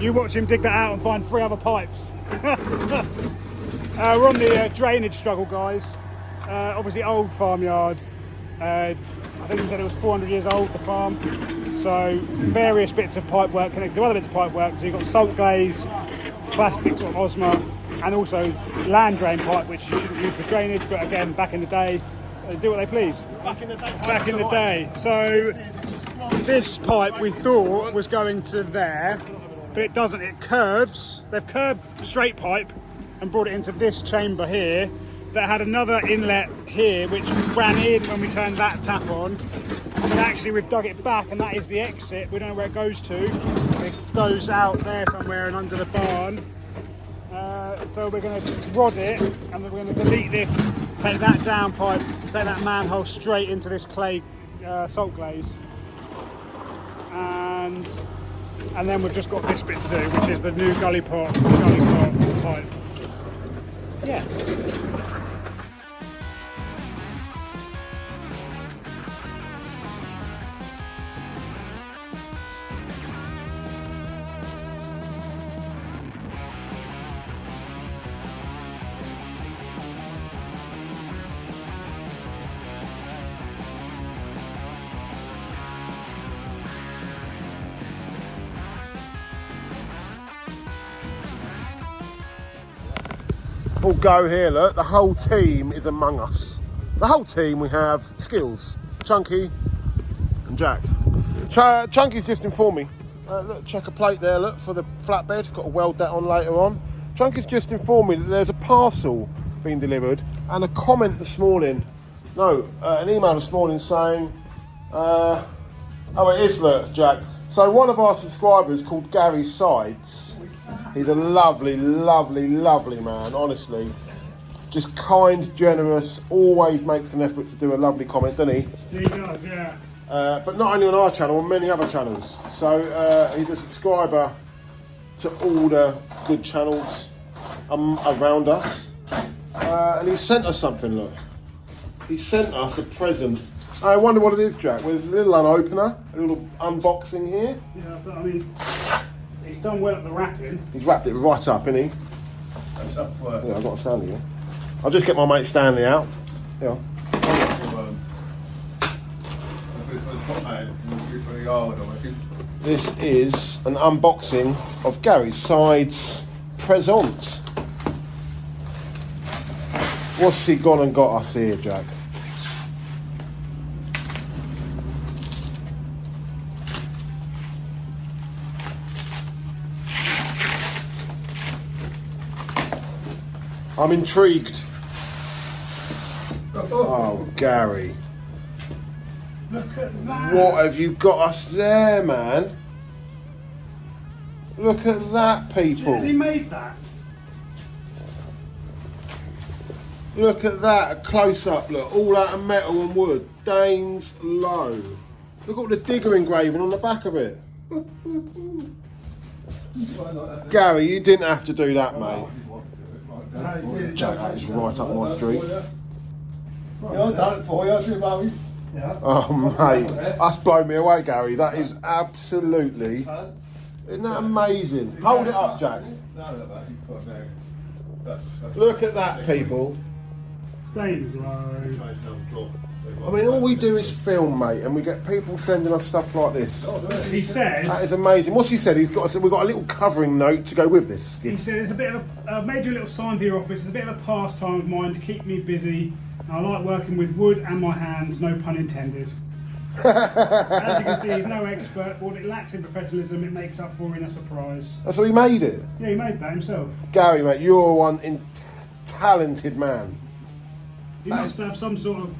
You watch him dig that out and find 3 other pipes. We're on the drainage struggle, guys. Obviously old farmyard. I think he said it was 400 years old, the farm. So various bits of pipe work connected to other bits of pipe work. So you've got salt glaze, plastic sort of Osma, and also land drain pipe, which you shouldn't use for drainage, but again, back in the day, they do what they please. Back in the day. Back in the day. So this pipe we thought was going to there, but it doesn't, it curves. They've curved straight pipe and brought it into this chamber here that had another inlet here which ran in when we turned that tap on. And actually we've dug it back and that is the exit. We don't know where it goes to. It goes out there somewhere and under the barn. So we're going to rod it and we're going to delete this, take that down pipe, take that manhole straight into this clay salt glaze. And then we've just got this bit to do, which is the new gully pot pipe. Yes. All go here, look, the whole team is among us. The whole team, we have Skills, Chunky and Jack. Chunky's just informed me, look, checker plate there, look, for the flatbed, got to weld that on later on. Chunky's just informed me that there's a parcel being delivered and a comment this morning, an email this morning saying, oh it is, look, Jack. So one of our subscribers called Gary Sides, he's a lovely, lovely, lovely man, honestly. just kind, generous, always makes an effort to do a lovely comment, doesn't he? He does, yeah. But not only on our channel, on many other channels. So he's a subscriber to all the good channels around us. And he sent us something, look. He sent us a present. I wonder what it is, Jack. Well, there's a little opener, a little unboxing here. Yeah, I mean, he's done well at the wrapping. He's wrapped it right up, isn't he? Yeah, I've got a Stanley here. I'll just get my mate Stanley out. Yeah. This is an unboxing of Gary's Sides present. What's he gone and got us here, Jack? I'm intrigued. Oh, Gary. Look at that. What have you got us there, man? Look at that, people. Has he made that? Look at that, a close-up, look. All out of metal and wood. Daines-Lowe. Look at the digger engraving on the back of it. Gary, you didn't have to do that, mate. Jack, that is right up my street. Yeah, I've done it for you, too, Bowie. Yeah. Oh, mate, that's blown me away, Gary. That is absolutely... Isn't that amazing? Hold it up, Jack. Look at that, people. Daines-Lowe. I mean, all we do is film, mate, and we get people sending us stuff like this. He said. That is amazing. What's he said? We've got a little covering note to go with this. He said it's a bit of a. I've made you a little sign for your office. It's a bit of a pastime of mine to keep me busy. And I like working with wood and my hands. No pun intended. As you can see, he's no expert, but what it lacks in professionalism, it makes up for in a surprise. That's what he made it. Yeah, he made that himself. Gary, mate, you're one talented man. He must have some sort of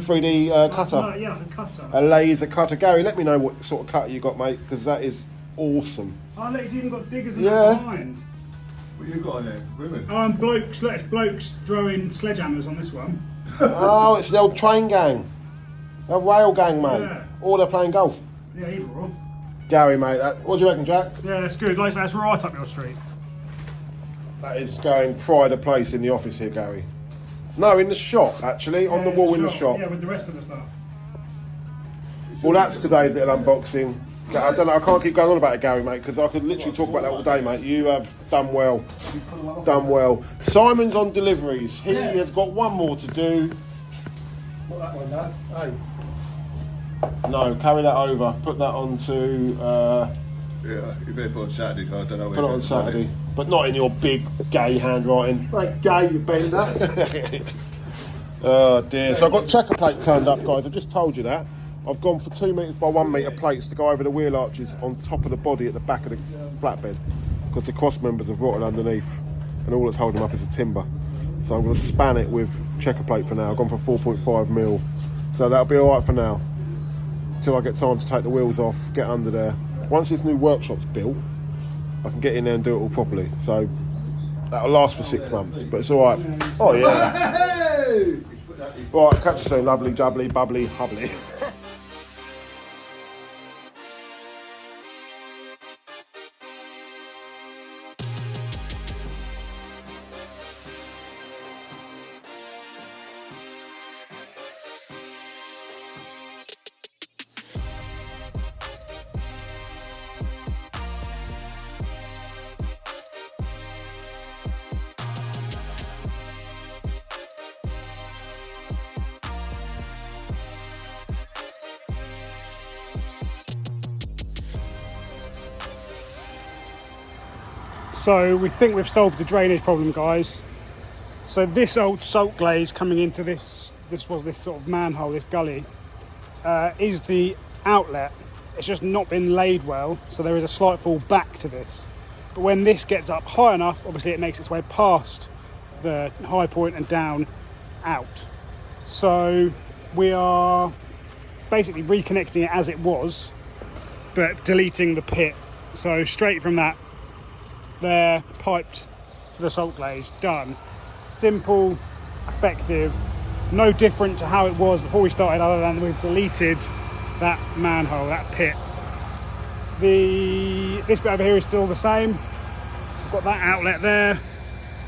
3D cutter. Yeah, a cutter. A laser cutter. Gary, let me know what sort of cutter you got, mate, because that is awesome. Oh, look, he's even got diggers in Yeah. that behind. What you got in there? Women? Oh, and blokes throwing sledgehammers on this one. Oh, it's the old train gang. The rail gang, mate. Yeah. Or they're playing golf. Yeah, either or. Gary, mate, what do you reckon, Jack? Yeah, that's good. Like I say, that's right up your street. That is going pride of place in the office here, Gary. No, in the shop, actually, on the wall in the shop. Yeah, with the rest of the stuff. Well, that's today's little unboxing. I don't know, I can't keep going on about it, Gary, mate, because I could literally talk about that all day, mate. You have done well. Done well. Simon's on deliveries. He has got one more to do. Put that one down. Hey. No, carry that over. Put that onto... Yeah, you better put it on Saturday, 'cause I don't know where put it on Saturday. But not in your big gay handwriting. Right, gay, you bender. Oh dear. So I've got checker plate turned up, guys. I've just told you that. I've gone for 2 metres by 1 metre plates to go over the wheel arches on top of the body at the back of the flatbed, because the cross members have rotted underneath and all that's holding them up is the timber. So I'm going to span it with checker plate for now. I've gone for 4.5 mil. So that'll be alright for now. Till I get time to take the wheels off, get under there. Once this new workshop's built, I can get in there and do it all properly. So that'll last for 6 months, but it's alright. Oh yeah. Hey! Right, catch you soon, lovely, jubbly, bubbly, hubbly. So we think we've solved the drainage problem, guys. So this old salt glaze coming into this sort of manhole, this gully, is the outlet. It's just not been laid well, so there is a slight fall back to this. But when this gets up high enough, obviously it makes its way past the high point and down out. So we are basically reconnecting it as it was, but deleting the pit. So straight from that, there, piped to the salt glaze, done. Simple, effective, no different to how it was before we started, other than we've deleted that manhole, that pit. This bit over here is still the same. We've got that outlet there,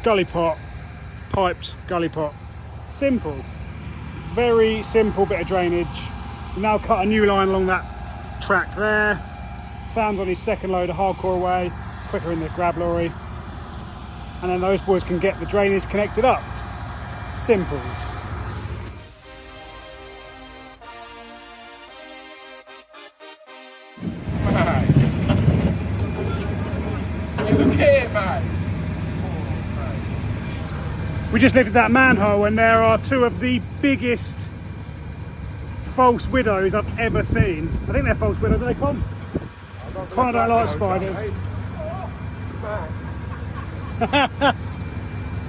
gully pot, piped gully pot. Simple, very simple bit of drainage. We've now cut a new line along that track there. Sam's on his second load of hardcore away, quicker in the grab lorry. And then those boys can get the drainage connected up. Simples. Look here, mate. We just lifted that manhole and there are two of the biggest false widows I've ever seen. I think they're false widows, are they, Con? Con, I don't like spiders.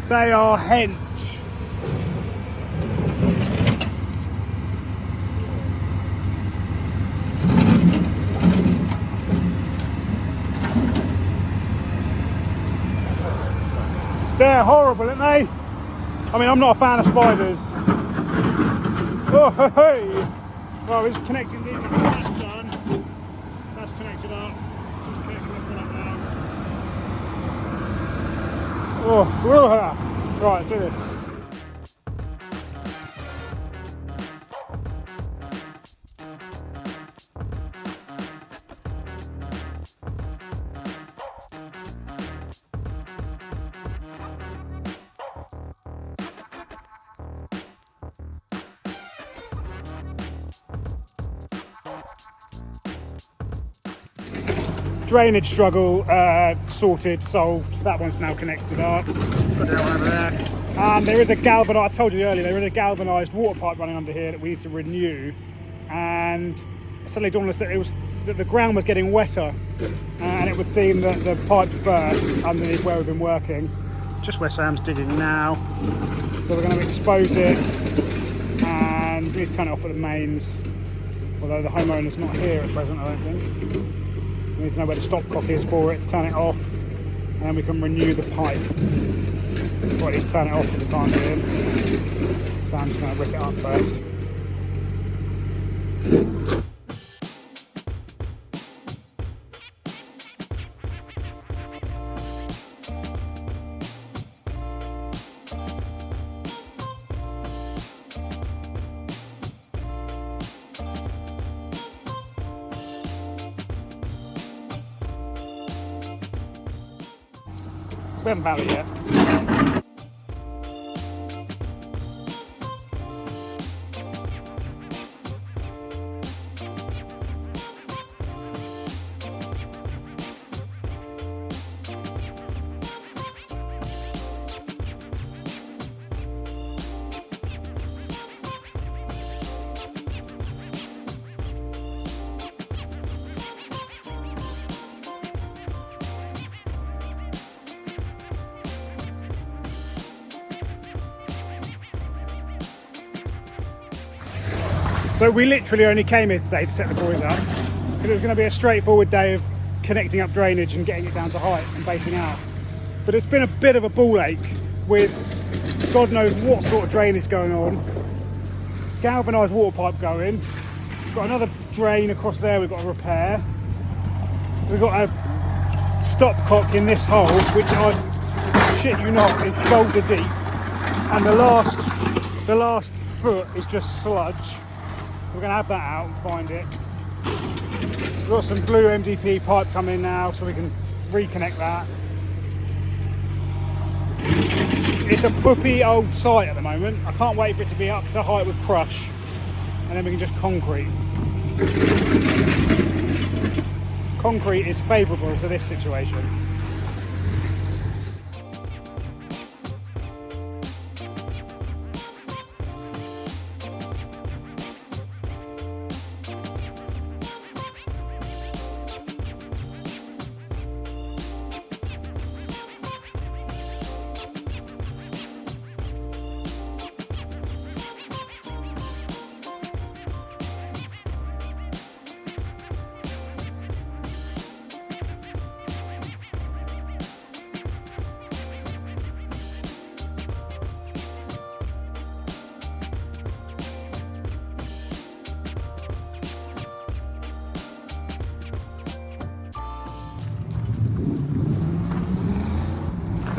They are hench. They're horrible, aren't they? I mean, I'm not a fan of spiders. Oh, hey! Right, we're just connecting these up. That's done. That's connected up. Just connecting this one up now. Oh, right, do this. Drainage struggle sorted, solved. That one's now connected up. Got that one over there. And there is a galvanised, I told you earlier, there is a galvanised water pipe running under here that we need to renew. And it suddenly dawned on us that the ground was getting wetter, and it would seem that the pipe burst underneath where we've been working, just where Sam's digging now. So we're going to expose it, and we need to turn it off at the mains, although the homeowner's not here at present, I don't think. We need to know where the stopcock is for it to turn it off, and then we can renew the pipe. Or at least turn it off for the time being. Sam's going to rip it up first. We haven't found it yet. So we literally only came here today to set the boys up, because it was going to be a straightforward day of connecting up drainage and getting it down to height and basing out. But it's been a bit of a ball ache with God knows what sort of drainage going on. Galvanised water pipe going. We've got another drain across there we've got to repair. We've got a stopcock in this hole, which I shit you not is shoulder deep, and the last foot is just sludge. We're going to have that out and find it. We've got some blue MDP pipe coming now, so we can reconnect that. It's a poopy old site at the moment. I can't wait for it to be up to height with crush, and then we can just concrete. Concrete is favourable to this situation.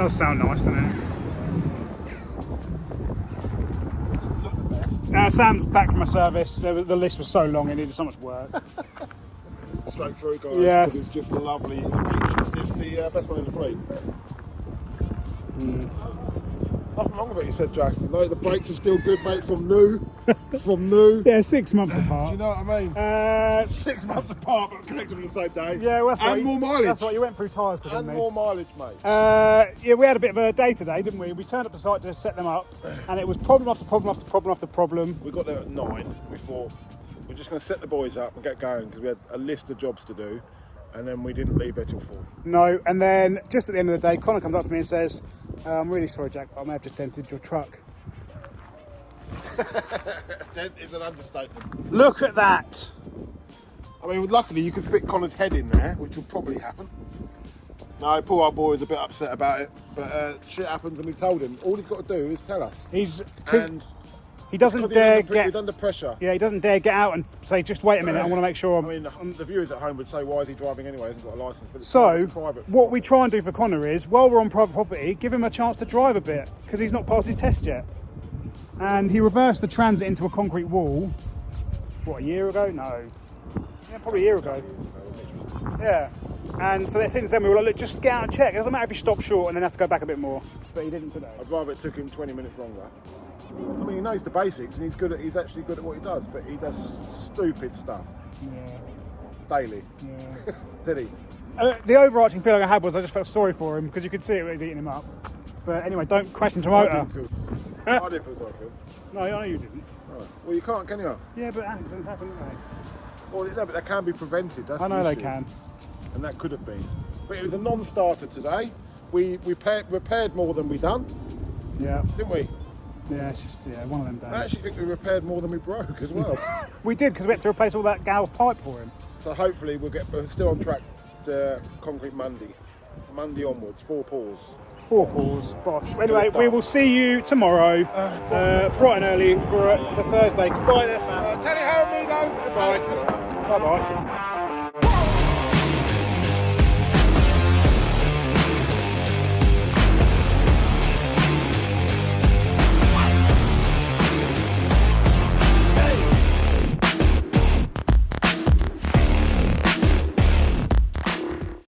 does sound nice, doesn't it? Sam's back from a service. The list was so long, it needed so much work. Straight through, guys. Yes. 'Cause it's just lovely. It's peach. It's the best one in the fleet. Nothing wrong with it, he said, Jack. No, the brakes are still good, mate. From new. From new. Yeah, 6 months Do apart. you know what I mean? 6 months apart, but connected on the same day. Yeah, well, that's and right. more mileage. That's what you went through tyres, And didn't more mileage, mate. Yeah, we had a bit of a day today, didn't we? We turned up to site to set them up, and it was problem after problem after problem after problem. We got there at 9. We thought we're just going to set the boys up and get going because we had a list of jobs to do, and then we didn't leave there till 4. No, and then just at the end of the day, Connor comes up to me and says, "I'm really sorry, Jack, but I may have just dented your truck." Dent is an understatement. Look at that! I mean, luckily you could fit Connor's head in there, which will probably happen. No, poor old boy was a bit upset about it, but shit happens, and we told him. All he's got to do is tell us. And he doesn't because dare he's under pressure. Yeah, he doesn't dare get out and say, "Just wait a minute, I want to make sure." I mean, the viewers at home would say, "Why is he driving anyway? He hasn't got a license." But it's So, private. what we try and do for Connor is, while we're on private property, give him a chance to drive a bit, because he's not passed his test yet. And he reversed the transit into a concrete wall, what, a year ago? No. Yeah, probably a year ago. Yeah. And so since then we were like, look, just get out and check. It doesn't matter if you stop short and then have to go back a bit more. But he didn't today. I'd rather it took him 20 minutes longer. I mean, he knows the basics and he's actually good at what he does, but he does stupid stuff Yeah. daily. Yeah. Did he? The overarching feeling I had was I just felt sorry for him because you could see it was eating him up. But anyway, don't crash into a motor. I didn't feel sorry for him. No, I know you didn't. Oh. Well, you can't, can you? Yeah, but accidents happen, don't they? Well, no, but that can be prevented. That's I the know they issue. can. And that could have been. But it was a non-starter today. We repaired more than we done, Yeah. didn't we? Yeah, it's just one of them I days. actually think we repaired more than we broke as well. We did because we had to replace all that gal's pipe for him. So hopefully we're still on track to concrete Monday. Monday onwards, 4 pours. 4 pours, bosh. Anyway, we will see you tomorrow, bright and early for Thursday. Goodbye there, Sam. Tell you how me though. Bye. Bye-bye.